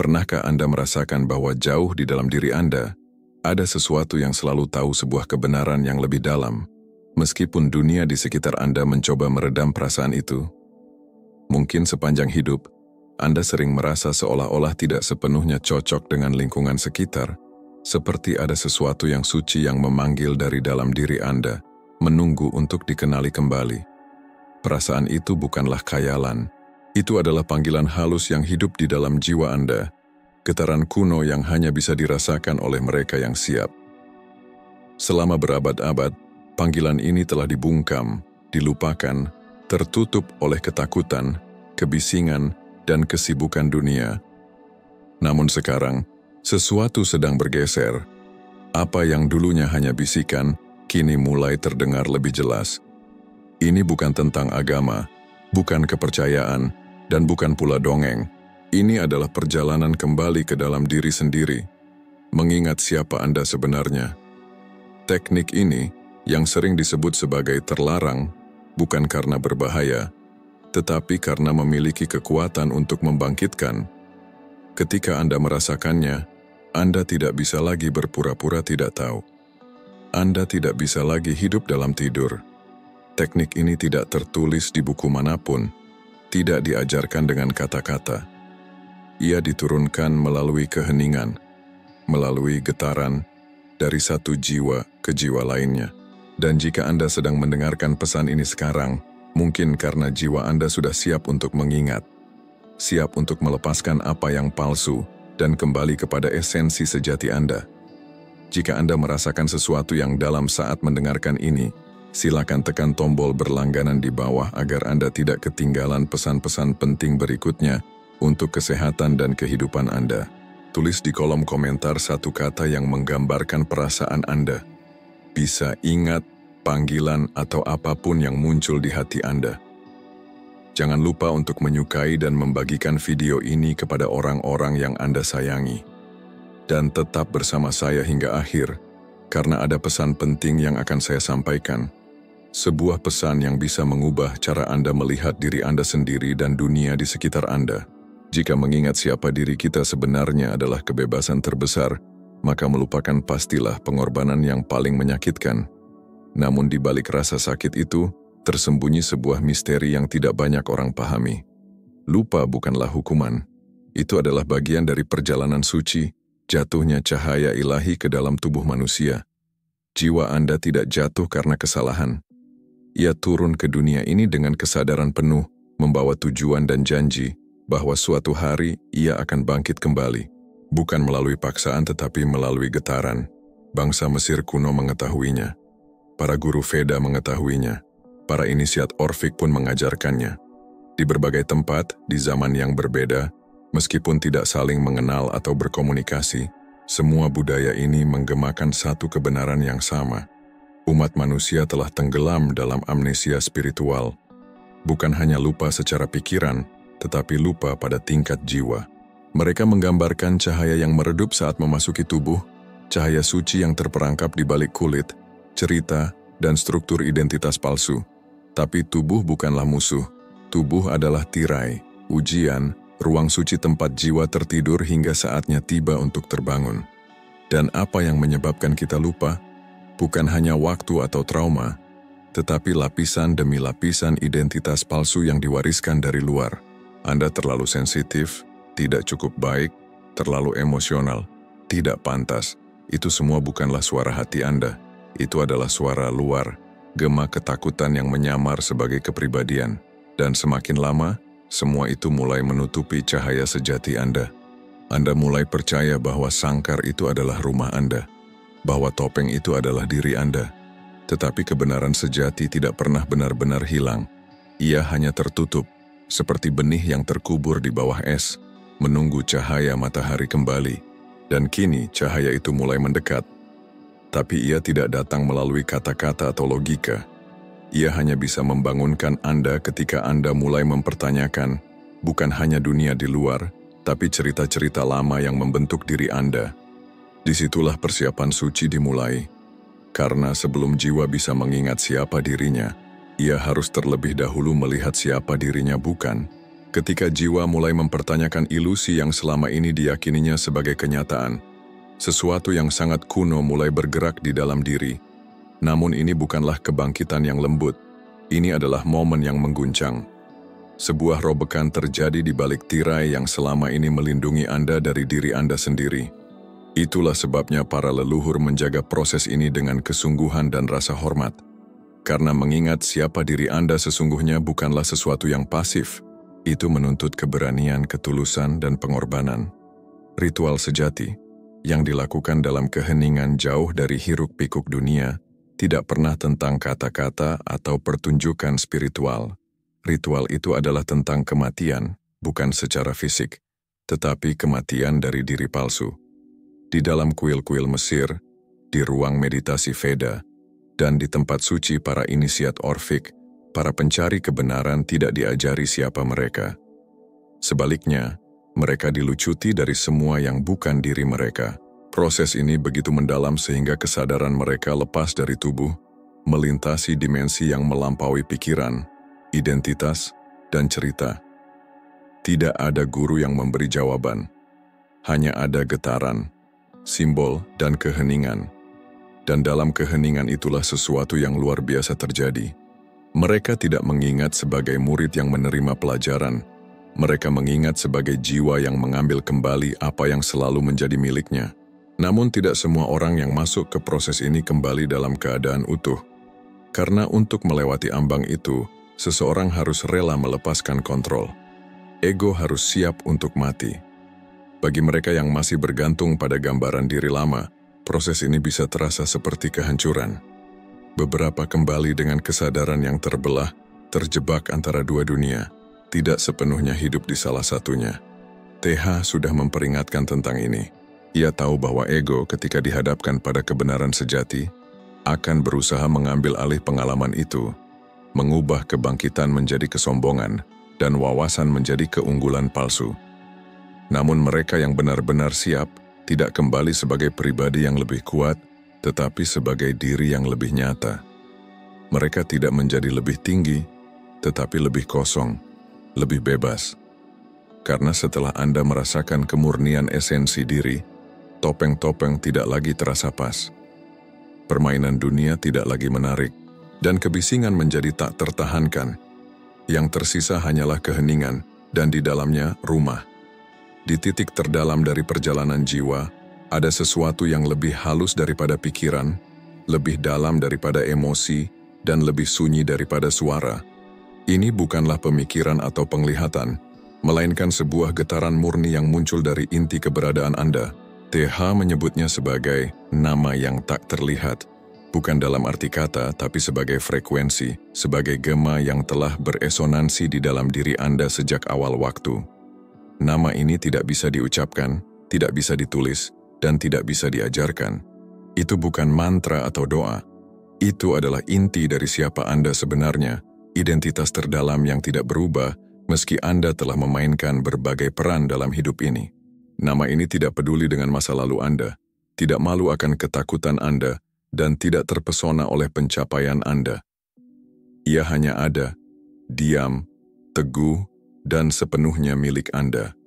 Pernahkah Anda merasakan bahwa jauh di dalam diri Anda, ada sesuatu yang selalu tahu sebuah kebenaran yang lebih dalam, meskipun dunia di sekitar Anda mencoba meredam perasaan itu? Mungkin sepanjang hidup, Anda sering merasa seolah-olah tidak sepenuhnya cocok dengan lingkungan sekitar, seperti ada sesuatu yang suci yang memanggil dari dalam diri Anda, menunggu untuk dikenali kembali. Perasaan itu bukanlah khayalan. Itu adalah panggilan halus yang hidup di dalam jiwa Anda, getaran kuno yang hanya bisa dirasakan oleh mereka yang siap. Selama berabad-abad, panggilan ini telah dibungkam, dilupakan, tertutup oleh ketakutan, kebisingan, dan kesibukan dunia. Namun sekarang, sesuatu sedang bergeser. Apa yang dulunya hanya bisikan, kini mulai terdengar lebih jelas. Ini bukan tentang agama, bukan kepercayaan, dan bukan pula dongeng. Ini adalah perjalanan kembali ke dalam diri sendiri, mengingat siapa Anda sebenarnya. Teknik ini, yang sering disebut sebagai terlarang, bukan karena berbahaya, tetapi karena memiliki kekuatan untuk membangkitkan. Ketika Anda merasakannya, Anda tidak bisa lagi berpura-pura tidak tahu. Anda tidak bisa lagi hidup dalam tidur. Teknik ini tidak tertulis di buku manapun, tidak diajarkan dengan kata-kata. Ia diturunkan melalui keheningan, melalui getaran dari satu jiwa ke jiwa lainnya. Dan jika Anda sedang mendengarkan pesan ini sekarang, mungkin karena jiwa Anda sudah siap untuk mengingat, siap untuk melepaskan apa yang palsu dan kembali kepada esensi sejati Anda. Jika Anda merasakan sesuatu yang dalam saat mendengarkan ini, silakan tekan tombol berlangganan di bawah agar Anda tidak ketinggalan pesan-pesan penting berikutnya untuk kesehatan dan kehidupan Anda. Tulis di kolom komentar satu kata yang menggambarkan perasaan Anda. Bisa ingat, panggilan, atau apapun yang muncul di hati Anda. Jangan lupa untuk menyukai dan membagikan video ini kepada orang-orang yang Anda sayangi. Dan tetap bersama saya hingga akhir, karena ada pesan penting yang akan saya sampaikan. Sebuah pesan yang bisa mengubah cara Anda melihat diri Anda sendiri dan dunia di sekitar Anda. Jika mengingat siapa diri kita sebenarnya adalah kebebasan terbesar, maka melupakan pastilah pengorbanan yang paling menyakitkan. Namun di balik rasa sakit itu, tersembunyi sebuah misteri yang tidak banyak orang pahami. Lupa bukanlah hukuman. Itu adalah bagian dari perjalanan suci, jatuhnya cahaya ilahi ke dalam tubuh manusia. Jiwa Anda tidak jatuh karena kesalahan. Ia turun ke dunia ini dengan kesadaran penuh, membawa tujuan dan janji bahwa suatu hari ia akan bangkit kembali. Bukan melalui paksaan tetapi melalui getaran. Bangsa Mesir kuno mengetahuinya. Para guru Veda mengetahuinya. Para inisiat Orfik pun mengajarkannya. Di berbagai tempat, di zaman yang berbeda, meskipun tidak saling mengenal atau berkomunikasi, semua budaya ini menggemakan satu kebenaran yang sama. Umat manusia telah tenggelam dalam amnesia spiritual. Bukan hanya lupa secara pikiran, tetapi lupa pada tingkat jiwa. Mereka menggambarkan cahaya yang meredup saat memasuki tubuh, cahaya suci yang terperangkap di balik kulit, cerita, dan struktur identitas palsu. Tapi tubuh bukanlah musuh. Tubuh adalah tirai, ujian, ruang suci tempat jiwa tertidur hingga saatnya tiba untuk terbangun. Dan apa yang menyebabkan kita lupa? Bukan hanya waktu atau trauma, tetapi lapisan demi lapisan identitas palsu yang diwariskan dari luar. Anda terlalu sensitif, tidak cukup baik, terlalu emosional, tidak pantas. Itu semua bukanlah suara hati Anda. Itu adalah suara luar, gema ketakutan yang menyamar sebagai kepribadian. Dan semakin lama, semua itu mulai menutupi cahaya sejati Anda. Anda mulai percaya bahwa sangkar itu adalah rumah Anda, bahwa topeng itu adalah diri Anda. Tetapi kebenaran sejati tidak pernah benar-benar hilang. Ia hanya tertutup, seperti benih yang terkubur di bawah es, menunggu cahaya matahari kembali. Dan kini cahaya itu mulai mendekat. Tapi ia tidak datang melalui kata-kata atau logika. Ia hanya bisa membangunkan Anda ketika Anda mulai mempertanyakan, bukan hanya dunia di luar, tapi cerita-cerita lama yang membentuk diri Anda. Disitulah persiapan suci dimulai. Karena sebelum jiwa bisa mengingat siapa dirinya, ia harus terlebih dahulu melihat siapa dirinya bukan. Ketika jiwa mulai mempertanyakan ilusi yang selama ini diyakininya sebagai kenyataan, sesuatu yang sangat kuno mulai bergerak di dalam diri. Namun ini bukanlah kebangkitan yang lembut, ini adalah momen yang mengguncang. Sebuah robekan terjadi di balik tirai yang selama ini melindungi Anda dari diri Anda sendiri. Itulah sebabnya para leluhur menjaga proses ini dengan kesungguhan dan rasa hormat. Karena mengingat siapa diri Anda sesungguhnya bukanlah sesuatu yang pasif, itu menuntut keberanian, ketulusan, dan pengorbanan. Ritual sejati, yang dilakukan dalam keheningan jauh dari hiruk-pikuk dunia, tidak pernah tentang kata-kata atau pertunjukan spiritual. Ritual itu adalah tentang kematian, bukan secara fisik, tetapi kematian dari diri palsu. Di dalam kuil-kuil Mesir, di ruang meditasi Veda, dan di tempat suci para inisiat Orfik, para pencari kebenaran tidak diajari siapa mereka. Sebaliknya, mereka dilucuti dari semua yang bukan diri mereka. Proses ini begitu mendalam sehingga kesadaran mereka lepas dari tubuh, melintasi dimensi yang melampaui pikiran, identitas, dan cerita. Tidak ada guru yang memberi jawaban. Hanya ada getaran, simbol, dan keheningan. Dan dalam keheningan itulah sesuatu yang luar biasa terjadi. Mereka tidak mengingat sebagai murid yang menerima pelajaran. Mereka mengingat sebagai jiwa yang mengambil kembali apa yang selalu menjadi miliknya. Namun tidak semua orang yang masuk ke proses ini kembali dalam keadaan utuh. Karena untuk melewati ambang itu, seseorang harus rela melepaskan kontrol. Ego harus siap untuk mati. Bagi mereka yang masih bergantung pada gambaran diri lama, proses ini bisa terasa seperti kehancuran. Beberapa kembali dengan kesadaran yang terbelah, terjebak antara dua dunia, tidak sepenuhnya hidup di salah satunya. TH sudah memperingatkan tentang ini. Ia tahu bahwa ego ketika dihadapkan pada kebenaran sejati, akan berusaha mengambil alih pengalaman itu, mengubah kebangkitan menjadi kesombongan, dan wawasan menjadi keunggulan palsu. Namun mereka yang benar-benar siap, tidak kembali sebagai pribadi yang lebih kuat, tetapi sebagai diri yang lebih nyata. Mereka tidak menjadi lebih tinggi, tetapi lebih kosong, lebih bebas. Karena setelah Anda merasakan kemurnian esensi diri, topeng-topeng tidak lagi terasa pas. Permainan dunia tidak lagi menarik, dan kebisingan menjadi tak tertahankan. Yang tersisa hanyalah keheningan, dan di dalamnya rumah. Di titik terdalam dari perjalanan jiwa, ada sesuatu yang lebih halus daripada pikiran, lebih dalam daripada emosi, dan lebih sunyi daripada suara. Ini bukanlah pemikiran atau penglihatan, melainkan sebuah getaran murni yang muncul dari inti keberadaan Anda. TH menyebutnya sebagai nama yang tak terlihat, bukan dalam arti kata, tapi sebagai frekuensi, sebagai gema yang telah beresonansi di dalam diri Anda sejak awal waktu. Nama ini tidak bisa diucapkan, tidak bisa ditulis, dan tidak bisa diajarkan. Itu bukan mantra atau doa. Itu adalah inti dari siapa Anda sebenarnya, identitas terdalam yang tidak berubah meski Anda telah memainkan berbagai peran dalam hidup ini. Nama ini tidak peduli dengan masa lalu Anda, tidak malu akan ketakutan Anda, dan tidak terpesona oleh pencapaian Anda. Ia hanya ada, diam, teguh, dan sepenuhnya milik Anda.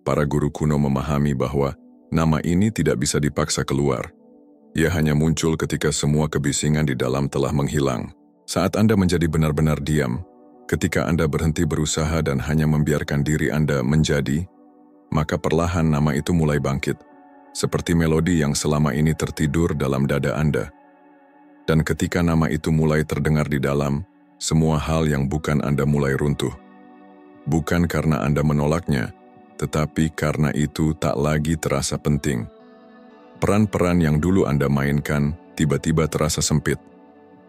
Para guru kuno memahami bahwa nama ini tidak bisa dipaksa keluar. Ia hanya muncul ketika semua kebisingan di dalam telah menghilang. Saat Anda menjadi benar-benar diam, ketika Anda berhenti berusaha dan hanya membiarkan diri Anda menjadi, maka perlahan nama itu mulai bangkit, seperti melodi yang selama ini tertidur dalam dada Anda. Dan ketika nama itu mulai terdengar di dalam, semua hal yang bukan Anda mulai runtuh. Bukan karena Anda menolaknya, tetapi karena itu tak lagi terasa penting. Peran-peran yang dulu Anda mainkan tiba-tiba terasa sempit.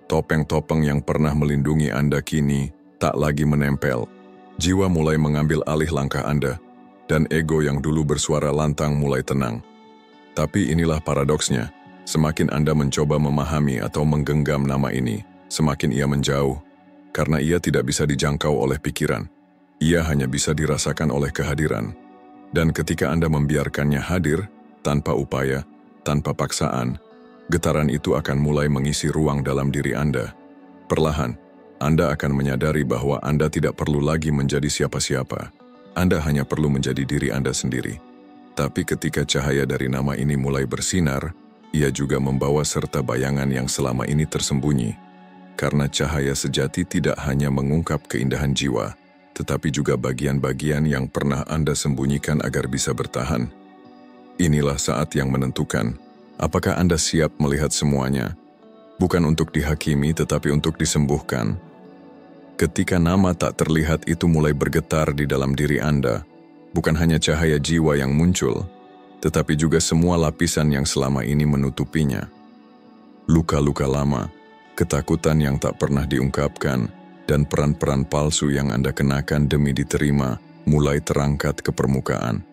Topeng-topeng yang pernah melindungi Anda kini tak lagi menempel. Jiwa mulai mengambil alih langkah Anda, dan ego yang dulu bersuara lantang mulai tenang. Tapi inilah paradoksnya, semakin Anda mencoba memahami atau menggenggam nama ini, semakin ia menjauh, karena ia tidak bisa dijangkau oleh pikiran. Ia hanya bisa dirasakan oleh kehadiran. Dan ketika Anda membiarkannya hadir, tanpa upaya, tanpa paksaan, getaran itu akan mulai mengisi ruang dalam diri Anda. Perlahan, Anda akan menyadari bahwa Anda tidak perlu lagi menjadi siapa-siapa. Anda hanya perlu menjadi diri Anda sendiri. Tapi ketika cahaya dari nama ini mulai bersinar, ia juga membawa serta bayangan yang selama ini tersembunyi. Karena cahaya sejati tidak hanya mengungkap keindahan jiwa, tetapi juga bagian-bagian yang pernah Anda sembunyikan agar bisa bertahan. Inilah saat yang menentukan, apakah Anda siap melihat semuanya? Bukan untuk dihakimi, tetapi untuk disembuhkan. Ketika nama tak terlihat itu mulai bergetar di dalam diri Anda, bukan hanya cahaya jiwa yang muncul, tetapi juga semua lapisan yang selama ini menutupinya. Luka-luka lama, ketakutan yang tak pernah diungkapkan, dan peran-peran palsu yang Anda kenakan demi diterima mulai terangkat ke permukaan.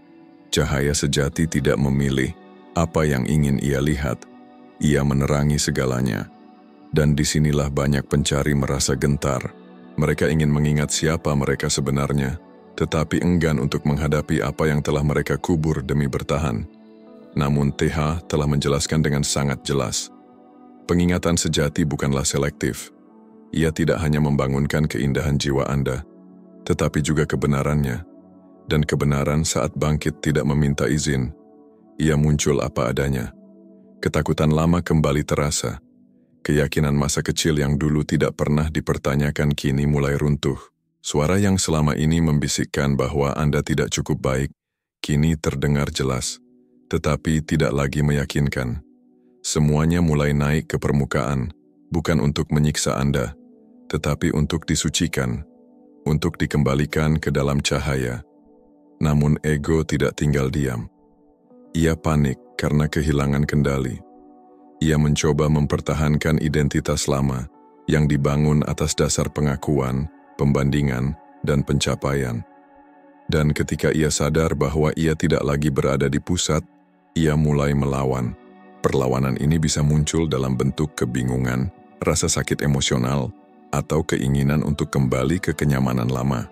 Cahaya sejati tidak memilih apa yang ingin ia lihat. Ia menerangi segalanya. Dan disinilah banyak pencari merasa gentar. Mereka ingin mengingat siapa mereka sebenarnya, tetapi enggan untuk menghadapi apa yang telah mereka kubur demi bertahan. Namun TH telah menjelaskan dengan sangat jelas. Pengingatan sejati bukanlah selektif. Ia tidak hanya membangunkan keindahan jiwa Anda, tetapi juga kebenarannya. Dan kebenaran saat bangkit tidak meminta izin. Ia muncul apa adanya. Ketakutan lama kembali terasa. Keyakinan masa kecil yang dulu tidak pernah dipertanyakan kini mulai runtuh. Suara yang selama ini membisikkan bahwa Anda tidak cukup baik, kini terdengar jelas, tetapi tidak lagi meyakinkan. Semuanya mulai naik ke permukaan, bukan untuk menyiksa Anda, tetapi untuk disucikan, untuk dikembalikan ke dalam cahaya. Namun ego tidak tinggal diam. Ia panik karena kehilangan kendali. Ia mencoba mempertahankan identitas lama yang dibangun atas dasar pengakuan, pembandingan, dan pencapaian. Dan ketika ia sadar bahwa ia tidak lagi berada di pusat, ia mulai melawan. Perlawanan ini bisa muncul dalam bentuk kebingungan, rasa sakit emosional, atau keinginan untuk kembali ke kenyamanan lama.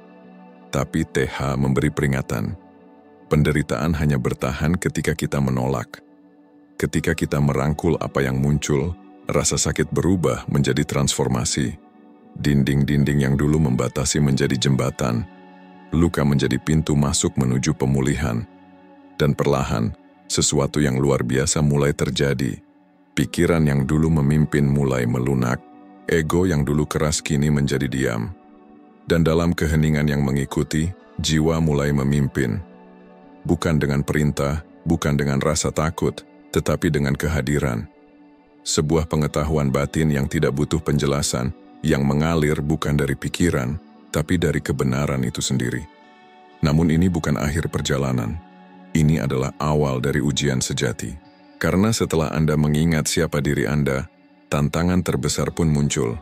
Tapi TH memberi peringatan. Penderitaan hanya bertahan ketika kita menolak. Ketika kita merangkul apa yang muncul, rasa sakit berubah menjadi transformasi. Dinding-dinding yang dulu membatasi menjadi jembatan. Luka menjadi pintu masuk menuju pemulihan. Dan perlahan, sesuatu yang luar biasa mulai terjadi. Pikiran yang dulu memimpin mulai melunak. Ego yang dulu keras kini menjadi diam. Dan dalam keheningan yang mengikuti, jiwa mulai memimpin. Bukan dengan perintah, bukan dengan rasa takut, tetapi dengan kehadiran. Sebuah pengetahuan batin yang tidak butuh penjelasan, yang mengalir bukan dari pikiran, tapi dari kebenaran itu sendiri. Namun ini bukan akhir perjalanan. Ini adalah awal dari ujian sejati. Karena setelah Anda mengingat siapa diri Anda, tantangan terbesar pun muncul.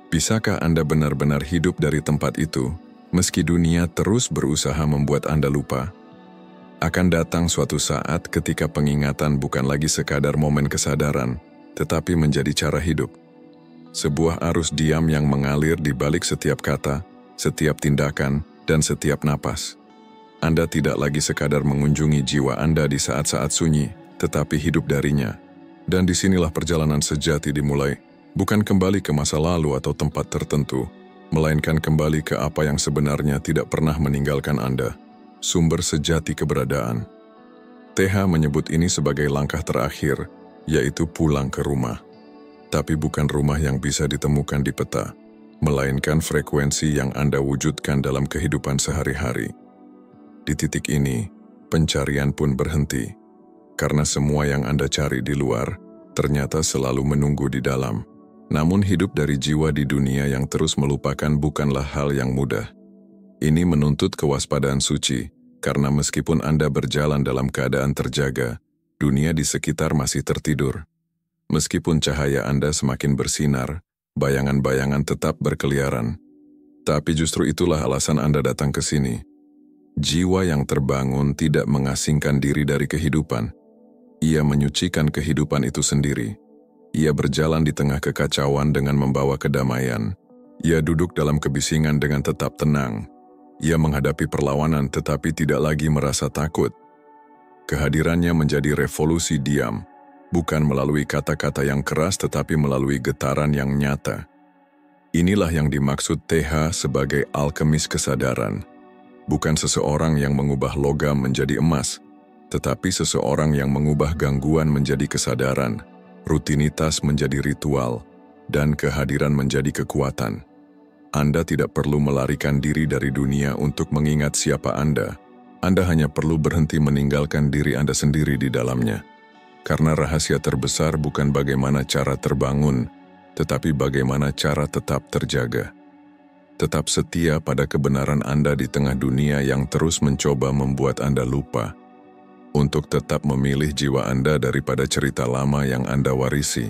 Bisakah Anda benar-benar hidup dari tempat itu, meski dunia terus berusaha membuat Anda lupa? Akan datang suatu saat ketika pengingatan bukan lagi sekadar momen kesadaran, tetapi menjadi cara hidup. Sebuah arus diam yang mengalir di balik setiap kata, setiap tindakan, dan setiap napas. Anda tidak lagi sekadar mengunjungi jiwa Anda di saat-saat sunyi, tetapi hidup darinya. Dan disinilah perjalanan sejati dimulai, bukan kembali ke masa lalu atau tempat tertentu, melainkan kembali ke apa yang sebenarnya tidak pernah meninggalkan Anda. Sumber sejati keberadaan. TH menyebut ini sebagai langkah terakhir, yaitu pulang ke rumah. Tapi bukan rumah yang bisa ditemukan di peta, melainkan frekuensi yang Anda wujudkan dalam kehidupan sehari-hari. Di titik ini, pencarian pun berhenti, karena semua yang Anda cari di luar ternyata selalu menunggu di dalam. Namun hidup dari jiwa di dunia yang terus melupakan bukanlah hal yang mudah. Ini menuntut kewaspadaan suci, karena meskipun Anda berjalan dalam keadaan terjaga, dunia di sekitar masih tertidur. Meskipun cahaya Anda semakin bersinar, bayangan-bayangan tetap berkeliaran. Tapi justru itulah alasan Anda datang ke sini. Jiwa yang terbangun tidak mengasingkan diri dari kehidupan. Ia menyucikan kehidupan itu sendiri. Ia berjalan di tengah kekacauan dengan membawa kedamaian. Ia duduk dalam kebisingan dengan tetap tenang. Ia menghadapi perlawanan tetapi tidak lagi merasa takut. Kehadirannya menjadi revolusi diam, bukan melalui kata-kata yang keras tetapi melalui getaran yang nyata. Inilah yang dimaksud TH sebagai alkemis kesadaran. Bukan seseorang yang mengubah logam menjadi emas, tetapi seseorang yang mengubah gangguan menjadi kesadaran, rutinitas menjadi ritual, dan kehadiran menjadi kekuatan. Anda tidak perlu melarikan diri dari dunia untuk mengingat siapa Anda. Anda hanya perlu berhenti meninggalkan diri Anda sendiri di dalamnya. Karena rahasia terbesar bukan bagaimana cara terbangun, tetapi bagaimana cara tetap terjaga. Tetap setia pada kebenaran Anda di tengah dunia yang terus mencoba membuat Anda lupa. Untuk tetap memilih jiwa Anda daripada cerita lama yang Anda warisi.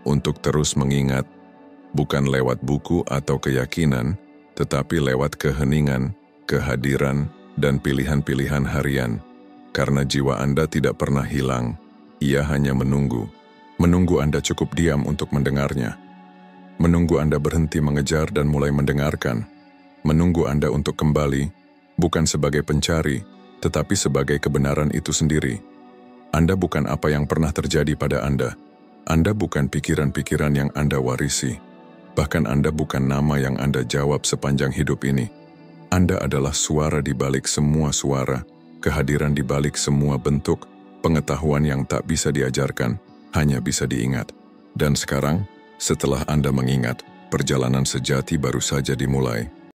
Untuk terus mengingat, bukan lewat buku atau keyakinan, tetapi lewat keheningan, kehadiran, dan pilihan-pilihan harian. Karena jiwa Anda tidak pernah hilang, ia hanya menunggu. Menunggu Anda cukup diam untuk mendengarnya. Menunggu Anda berhenti mengejar dan mulai mendengarkan. Menunggu Anda untuk kembali, bukan sebagai pencari, tetapi sebagai kebenaran itu sendiri. Anda bukan apa yang pernah terjadi pada Anda. Anda bukan pikiran-pikiran yang Anda warisi. Bahkan Anda bukan nama yang Anda jawab sepanjang hidup ini. Anda adalah suara di balik semua suara, kehadiran di balik semua bentuk, pengetahuan yang tak bisa diajarkan, hanya bisa diingat. Dan sekarang, setelah Anda mengingat, perjalanan sejati baru saja dimulai.